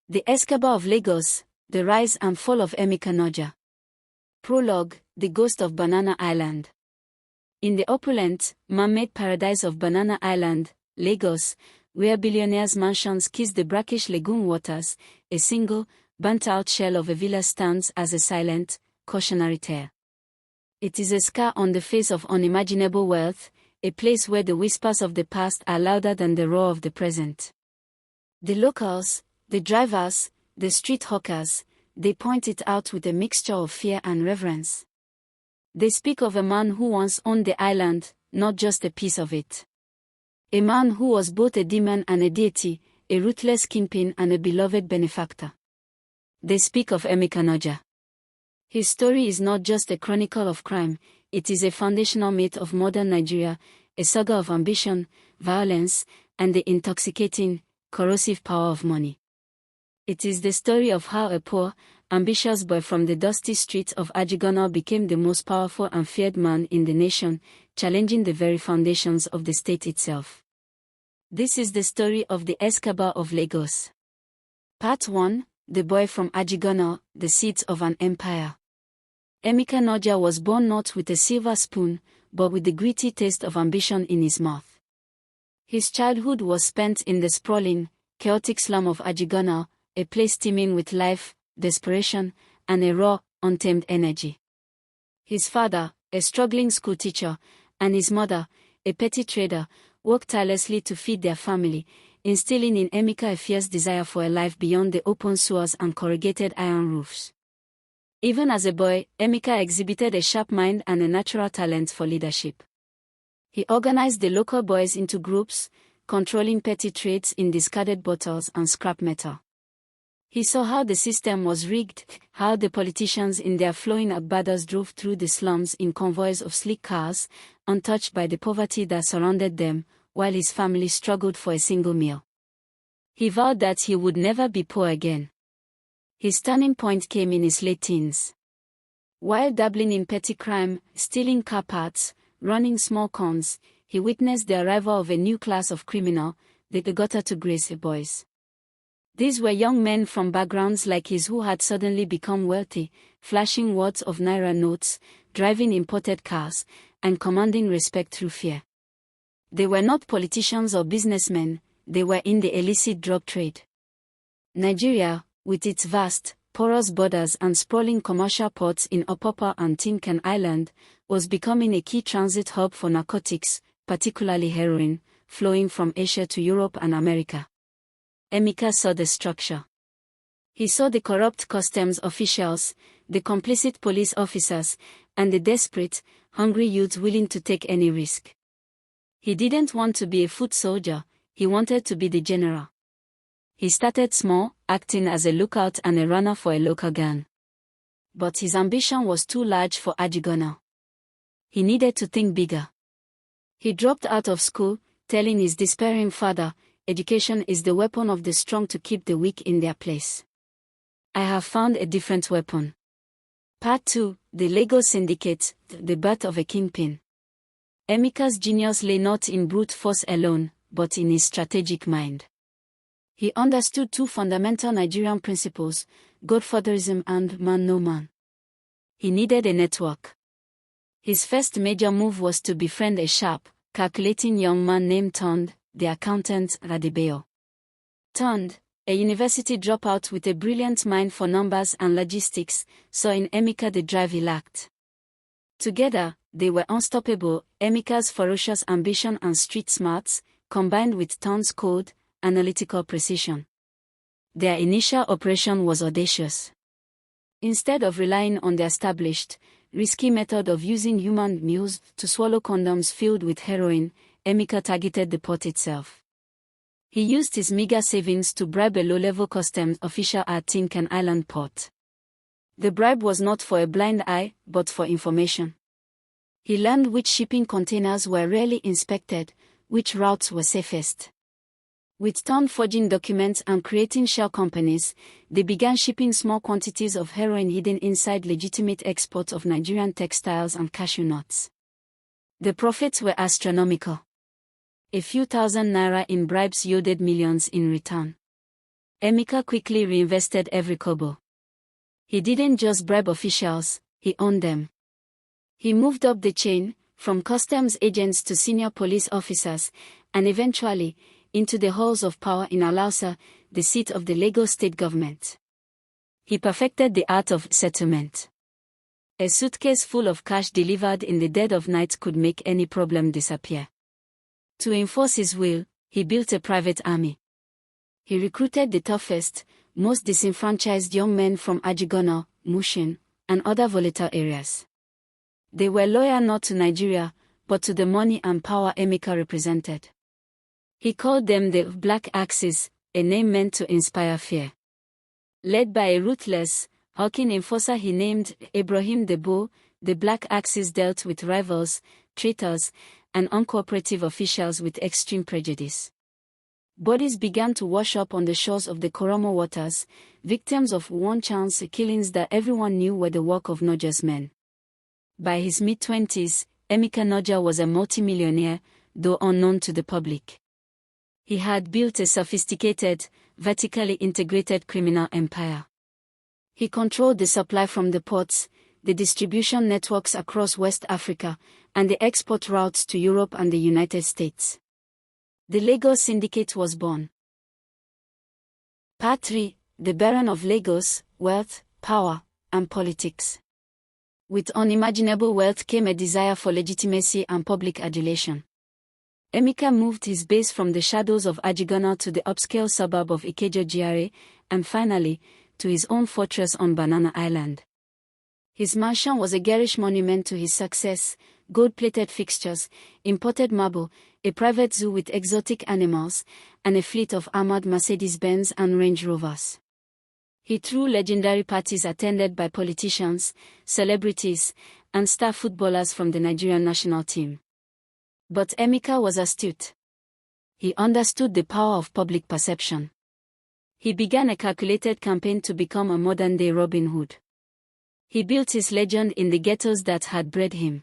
The Escobar of Lagos, The Rise and Fall of Emeka Najja. Prologue, The Ghost of Banana Island. In the opulent, man-made paradise of Banana Island, Lagos, where billionaires' mansions kiss the brackish lagoon waters, a single, burnt-out shell of a villa stands as a silent, cautionary tale. It is a scar on the face of unimaginable wealth, a place where the whispers of the past are louder than the roar of the present. The locals, the drivers, the street hawkers, they point it out with a mixture of fear and reverence. They speak of a man who once owned the island, not just a piece of it. A man who was both a demon and a deity, a ruthless kingpin and a beloved benefactor. They speak of Emeka Najja. His story is not just a chronicle of crime, it is a foundational myth of modern Nigeria, a saga of ambition, violence, and the intoxicating, corrosive power of money. It is the story of how a poor, ambitious boy from the dusty streets of Ajegunle became the most powerful and feared man in the nation, challenging the very foundations of the state itself. This is the story of the Escobar of Lagos. Part 1, The Boy from Ajegunle, The Seeds of an Empire. Emeka Najja was born not with a silver spoon, but with the gritty taste of ambition in his mouth. His childhood was spent in the sprawling, chaotic slum of Ajegunle, a place teeming with life, desperation, and a raw, untamed energy. His father, a struggling schoolteacher, and his mother, a petty trader, worked tirelessly to feed their family, instilling in Emeka a fierce desire for a life beyond the open sewers and corrugated iron roofs. Even as a boy, Emeka exhibited a sharp mind and a natural talent for leadership. He organized the local boys into groups, controlling petty trades in discarded bottles and scrap metal. He saw how the system was rigged, how the politicians in their flowing agbadas drove through the slums in convoys of sleek cars, untouched by the poverty that surrounded them, while his family struggled for a single meal. He vowed that he would never be poor again. His turning point came in his late teens. While dabbling in petty crime, stealing car parts, running small cons, he witnessed the arrival of a new class of criminal, the gutter-to-grace boys. These were young men from backgrounds like his who had suddenly become wealthy, flashing wads of naira notes, driving imported cars, and commanding respect through fear. They were not politicians or businessmen, they were in the illicit drug trade. Nigeria, with its vast, porous borders and sprawling commercial ports in Opopo and Tin Can Island, was becoming a key transit hub for narcotics, particularly heroin, flowing from Asia to Europe and America. Emeka saw the structure. He saw the corrupt customs officials, the complicit police officers, and the desperate, hungry youths willing to take any risk. He didn't want to be a foot soldier, he wanted to be the general. He started small, acting as a lookout and a runner for a local gang. But his ambition was too large for Ajegunle. He needed to think bigger. He dropped out of school, telling his despairing father, "Education is the weapon of the strong to keep the weak in their place. I have found a different weapon." Part 2, The Lagos Syndicate, The Birth of a Kingpin. Emeka's genius lay not in brute force alone, but in his strategic mind. He understood two fundamental Nigerian principles, godfatherism and man no man. He needed a network. His first major move was to befriend a sharp, calculating young man named Tond, the accountant Radibeo. Tond, a university dropout with a brilliant mind for numbers and logistics, saw in Emeka the drive he lacked. Together, they were unstoppable. Emeka's ferocious ambition and street smarts, combined with Tond's cold, analytical precision. Their initial operation was audacious. Instead of relying on the established, risky method of using human mules to swallow condoms filled with heroin, Emeka targeted the port itself. He used his meager savings to bribe a low-level customs official at Tin Can Island port. The bribe was not for a blind eye, but for information. He learned which shipping containers were rarely inspected, which routes were safest. With Tond forging documents and creating shell companies, they began shipping small quantities of heroin hidden inside legitimate exports of Nigerian textiles and cashew nuts. The profits were astronomical. A few thousand naira in bribes yielded millions in return. Emeka quickly reinvested every kobo. He didn't just bribe officials, he owned them. He moved up the chain, from customs agents to senior police officers, and eventually, into the halls of power in Alausa, the seat of the Lagos state government. He perfected the art of settlement. A suitcase full of cash delivered in the dead of night could make any problem disappear. To enforce his will, he built a private army. He recruited the toughest, most disenfranchised young men from Ajegunle, Mushin, and other volatile areas. They were loyal not to Nigeria, but to the money and power Emeka represented. He called them the Black Axis, a name meant to inspire fear. Led by a ruthless, hulking enforcer he named Ibrahim Debo, the Black Axis dealt with rivals, traitors, and uncooperative officials with extreme prejudice. Bodies began to wash up on the shores of the Koromo waters, victims of one-chance killings that everyone knew were the work of Najja's men. By his mid-20s, Emeka Najja was a multimillionaire, though unknown to the public. He had built a sophisticated, vertically integrated criminal empire. He controlled the supply from the ports, the distribution networks across West Africa, and the export routes to Europe and the United States. The Lagos Syndicate was born. Part 3: The Baron of Lagos, Wealth, Power, and Politics. With unimaginable wealth came a desire for legitimacy and public adulation. Emeka moved his base from the shadows of Ajegunle to the upscale suburb of Ikeja GRA, and finally, to his own fortress on Banana Island. His mansion was a garish monument to his success: gold-plated fixtures, imported marble, a private zoo with exotic animals, and a fleet of armored Mercedes-Benz and Range Rovers. He threw legendary parties attended by politicians, celebrities, and star footballers from the Nigerian national team. But Emeka was astute. He understood the power of public perception. He began a calculated campaign to become a modern-day Robin Hood. He built his legend in the ghettos that had bred him.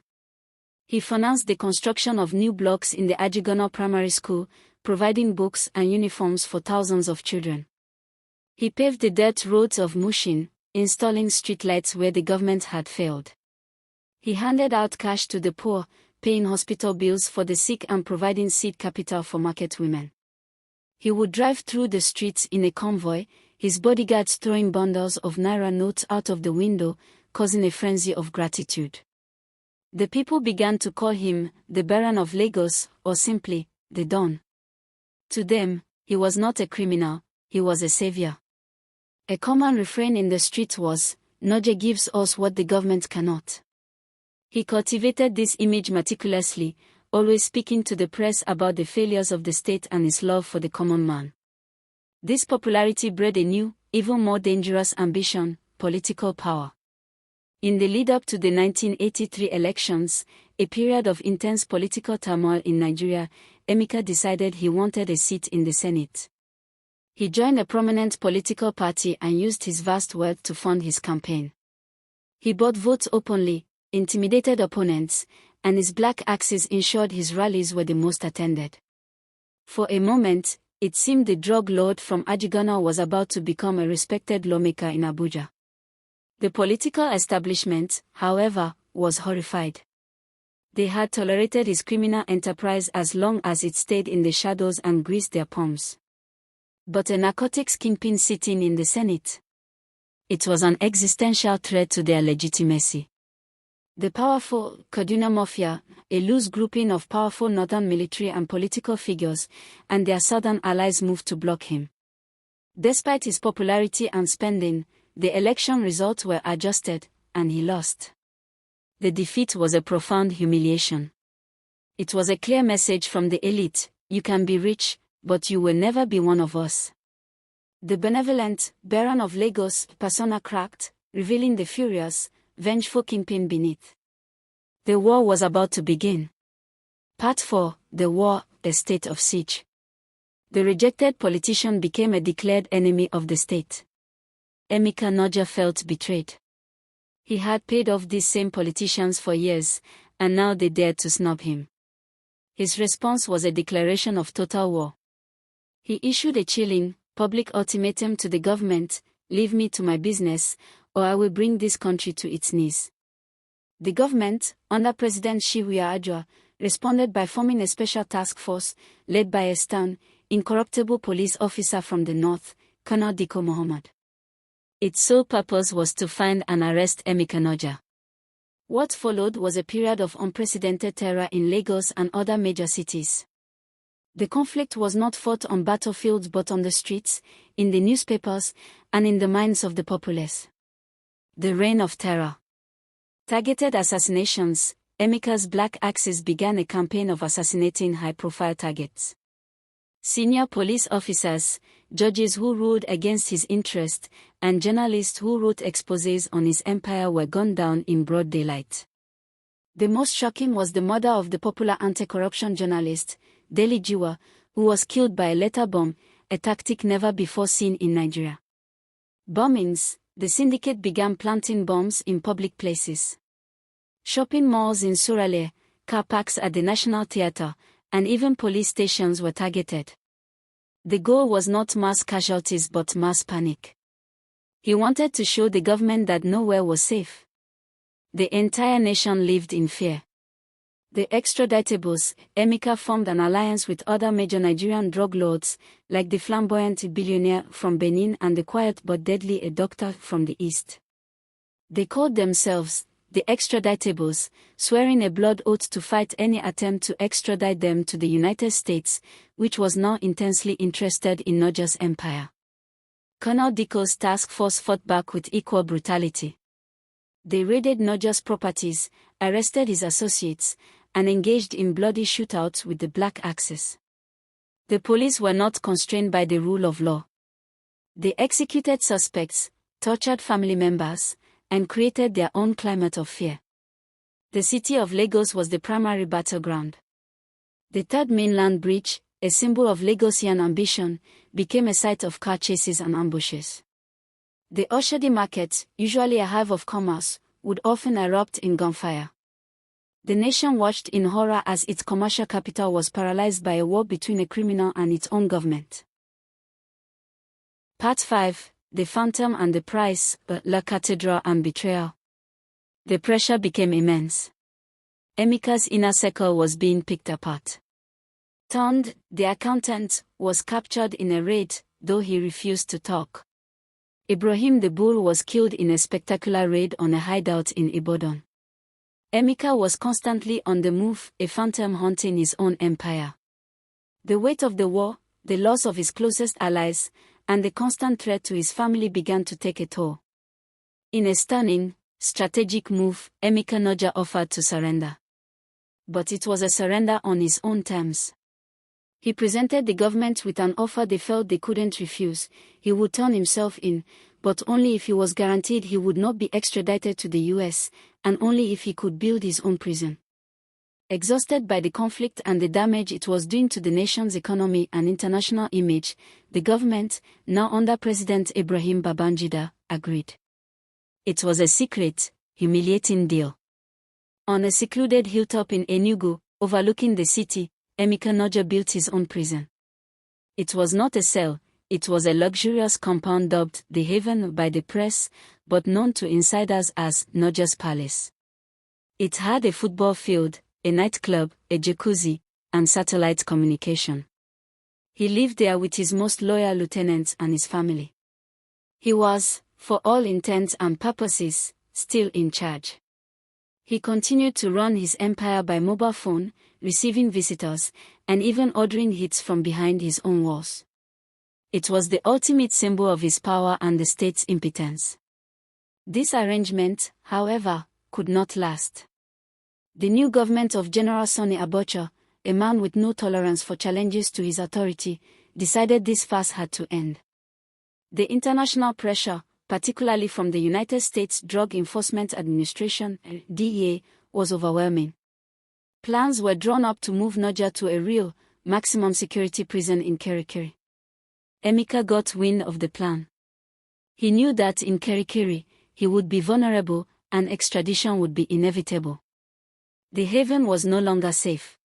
He financed the construction of new blocks in the Ajegunle Primary School, providing books and uniforms for thousands of children. He paved the dirt roads of Mushin, installing streetlights where the government had failed. He handed out cash to the poor, paying hospital bills for the sick and providing seed capital for market women. He would drive through the streets in a convoy, his bodyguards throwing bundles of naira notes out of the window, causing a frenzy of gratitude. The people began to call him the Baron of Lagos, or simply, the Don. To them, he was not a criminal, he was a savior. A common refrain in the streets was, "Najja gives us what the government cannot." He cultivated this image meticulously, always speaking to the press about the failures of the state and his love for the common man. This popularity bred a new, even more dangerous ambition: political power. In the lead-up to the 1983 elections, a period of intense political turmoil in Nigeria, Emeka decided he wanted a seat in the Senate. He joined a prominent political party and used his vast wealth to fund his campaign. He bought votes openly, intimidated opponents, and his black axis ensured his rallies were the most attended. For a moment, it seemed the drug lord from Ajegunle was about to become a respected lawmaker in Abuja. The political establishment, however, was horrified. They had tolerated his criminal enterprise as long as it stayed in the shadows and greased their palms. But a narcotics kingpin sitting in the Senate? It was an existential threat to their legitimacy. The powerful Kaduna Mafia, a loose grouping of powerful northern military and political figures, and their southern allies moved to block him. Despite his popularity and spending, the election results were adjusted, and he lost. The defeat was a profound humiliation. It was a clear message from the elite: you can be rich, but you will never be one of us. The benevolent Baron of Lagos persona cracked, revealing the furious, vengeful kingpin beneath. The war was about to begin. Part 4: The War, a State of Siege. The rejected politician became a declared enemy of the state. Emeka Najja felt betrayed. He had paid off these same politicians for years, and now they dared to snub him. His response was a declaration of total war. He issued a chilling, public ultimatum to the government: leave me to my business, or I will bring this country to its knees. The government, under President Ajua, responded by forming a special task force, led by a stern, incorruptible police officer from the north, Colonel Dikko Muhammad. Its sole purpose was to find and arrest Emeka Najja. What followed was a period of unprecedented terror in Lagos and other major cities. The conflict was not fought on battlefields but on the streets, in the newspapers, and in the minds of the populace. The Reign of Terror. Targeted assassinations. Emeka's Black Axis began a campaign of assassinating high-profile targets. Senior police officers, judges who ruled against his interest, and journalists who wrote exposés on his empire were gunned down in broad daylight. The most shocking was the murder of the popular anti-corruption journalist, Dele Giwa, who was killed by a letter bomb, a tactic never before seen in Nigeria. Bombings. The syndicate began planting bombs in public places. Shopping malls in Suralere, car parks at the National Theatre, and even police stations were targeted. The goal was not mass casualties but mass panic. He wanted to show the government that nowhere was safe. The entire nation lived in fear. The extraditables. Emeka formed an alliance with other major Nigerian drug lords, like the flamboyant Billionaire from Benin and the quiet but deadly a doctor from the east. They called themselves the extraditables, swearing a blood oath to fight any attempt to extradite them to the United States, which was now intensely interested in Najja's empire. Colonel Dikko's task force fought back with equal brutality. They raided Najja's properties, arrested his associates, and engaged in bloody shootouts with the Black Axis. The police were not constrained by the rule of law. They executed suspects, tortured family members, and created their own climate of fear. The city of Lagos was the primary battleground. The Third Mainland Bridge, a symbol of Lagosian ambition, became a site of car chases and ambushes. The Oshodi market, usually a hive of commerce, would often erupt in gunfire. The nation watched in horror as its commercial capital was paralyzed by a war between a criminal and its own government. Part 5. The Phantom and the Price, La Cathedral and Betrayal. The pressure became immense. Emeka's inner circle was being picked apart. Tond, the accountant, was captured in a raid, though he refused to talk. Ibrahim the Bull was killed in a spectacular raid on a hideout in Ibadan. Emeka was constantly on the move, a phantom haunting his own empire. The weight of the war, the loss of his closest allies, and the constant threat to his family began to take a toll. In a stunning, strategic move, Emeka Najja offered to surrender. But it was a surrender on his own terms. He presented the government with an offer they felt they couldn't refuse. He would turn himself in, but only if he was guaranteed he would not be extradited to the US, and only if he could build his own prison. Exhausted by the conflict and the damage it was doing to the nation's economy and international image, the government, now under President Ibrahim Babangida, agreed. It was a secret, humiliating deal. On a secluded hilltop in Enugu, overlooking the city, Emeka Najja built his own prison. It was not a cell, it was a luxurious compound dubbed the Haven by the press, but known to insiders as Najja's Palace. It had a football field, a nightclub, a jacuzzi, and satellite communication. He lived there with his most loyal lieutenants and his family. He was, for all intents and purposes, still in charge. He continued to run his empire by mobile phone, receiving visitors, and even ordering hits from behind his own walls. It was the ultimate symbol of his power and the state's impotence. This arrangement, however, could not last. The new government of General Sani Abacha, a man with no tolerance for challenges to his authority, decided this farce had to end. The international pressure, particularly from the United States Drug Enforcement Administration, DEA, was overwhelming. Plans were drawn up to move Najja to a real, maximum security prison in Kirikiri. Emeka got wind of the plan. He knew that in Kirikiri, he would be vulnerable, and extradition would be inevitable. The haven was no longer safe.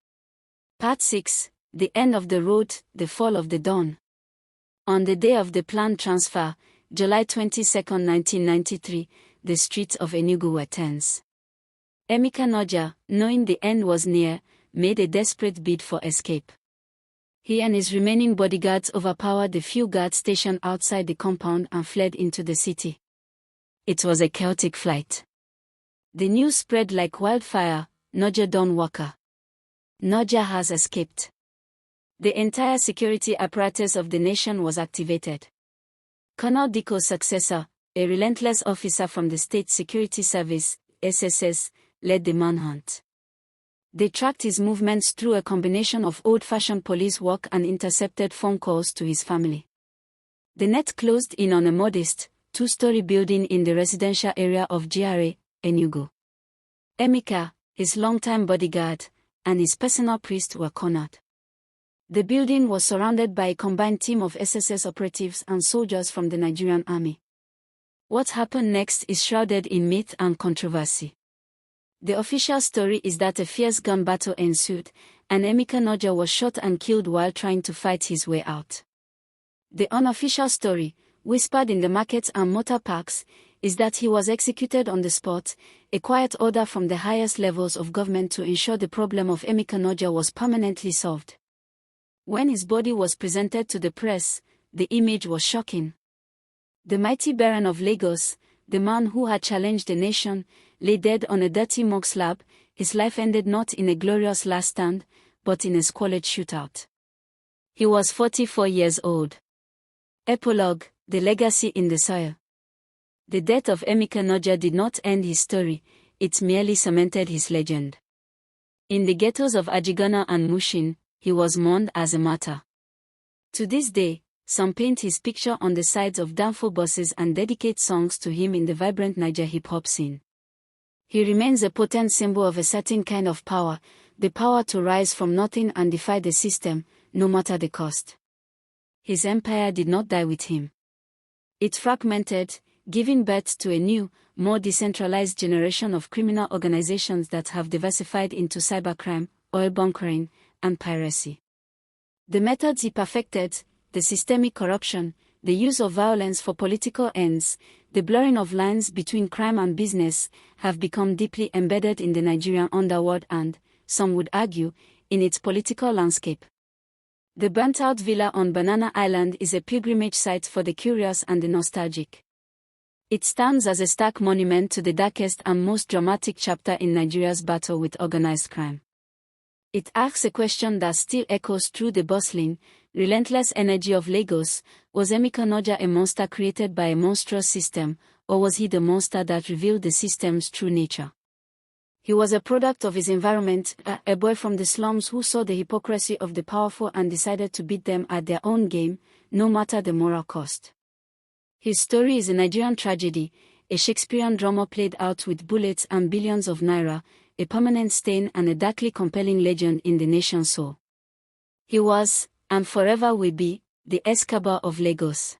Part 6. The End of the Road, The Fall of the Dawn. On the day of the planned transfer, July 22, 1993, the streets of Enugu were tense. Emeka Najja, knowing the end was near, made a desperate bid for escape. He and his remaining bodyguards overpowered the few guards stationed outside the compound and fled into the city. It was a chaotic flight. The news spread like wildfire. Najja don waka. Najja has escaped. The entire security apparatus of the nation was activated. Colonel Dikko's successor, a relentless officer from the State Security Service, SSS, led the manhunt. They tracked his movements through a combination of old-fashioned police work and intercepted phone calls to his family. The net closed in on a modest, two-story building in the residential area of GRA, Enugu. Emeka, his longtime bodyguard, and his personal priest were cornered. The building was surrounded by a combined team of SSS operatives and soldiers from the Nigerian army. What happened next is shrouded in myth and controversy. The official story is that a fierce gun battle ensued, and Emeka Najja was shot and killed while trying to fight his way out. The unofficial story, whispered in the markets and motor parks, is that he was executed on the spot, a quiet order from the highest levels of government to ensure the problem of Emeka Najja was permanently solved. When his body was presented to the press, the image was shocking. The mighty Baron of Lagos, the man who had challenged the nation, lay dead on a dirty morgue slab. His life ended not in a glorious last stand, but in a squalid shootout. He was 44 years old. Epilogue: the legacy in the soil. The death of Emeka Najja did not end his story, it merely cemented his legend. In the ghettos of Ajegunle and Mushin, he was mourned as a martyr. To this day, some paint his picture on the sides of danfo buses and dedicate songs to him in the vibrant Niger hip-hop scene. He remains a potent symbol of a certain kind of power, the power to rise from nothing and defy the system, no matter the cost. His empire did not die with him. It fragmented, giving birth to a new, more decentralized generation of criminal organizations that have diversified into cybercrime, oil bunkering, and piracy. The methods he perfected, the systemic corruption, the use of violence for political ends, the blurring of lines between crime and business, have become deeply embedded in the Nigerian underworld and, some would argue, in its political landscape. The burnt-out villa on Banana Island is a pilgrimage site for the curious and the nostalgic. It stands as a stark monument to the darkest and most dramatic chapter in Nigeria's battle with organized crime. It asks a question that still echoes through the bustling, relentless energy of Lagos: was Emeka Najja a monster created by a monstrous system, or was he the monster that revealed the system's true nature? He was a product of his environment, a boy from the slums who saw the hypocrisy of the powerful and decided to beat them at their own game, no matter the moral cost. His story is a Nigerian tragedy, a Shakespearean drama played out with bullets and billions of naira, a permanent stain and a darkly compelling legend in the nation's soul. He was, and forever will be, the Escobar of Lagos.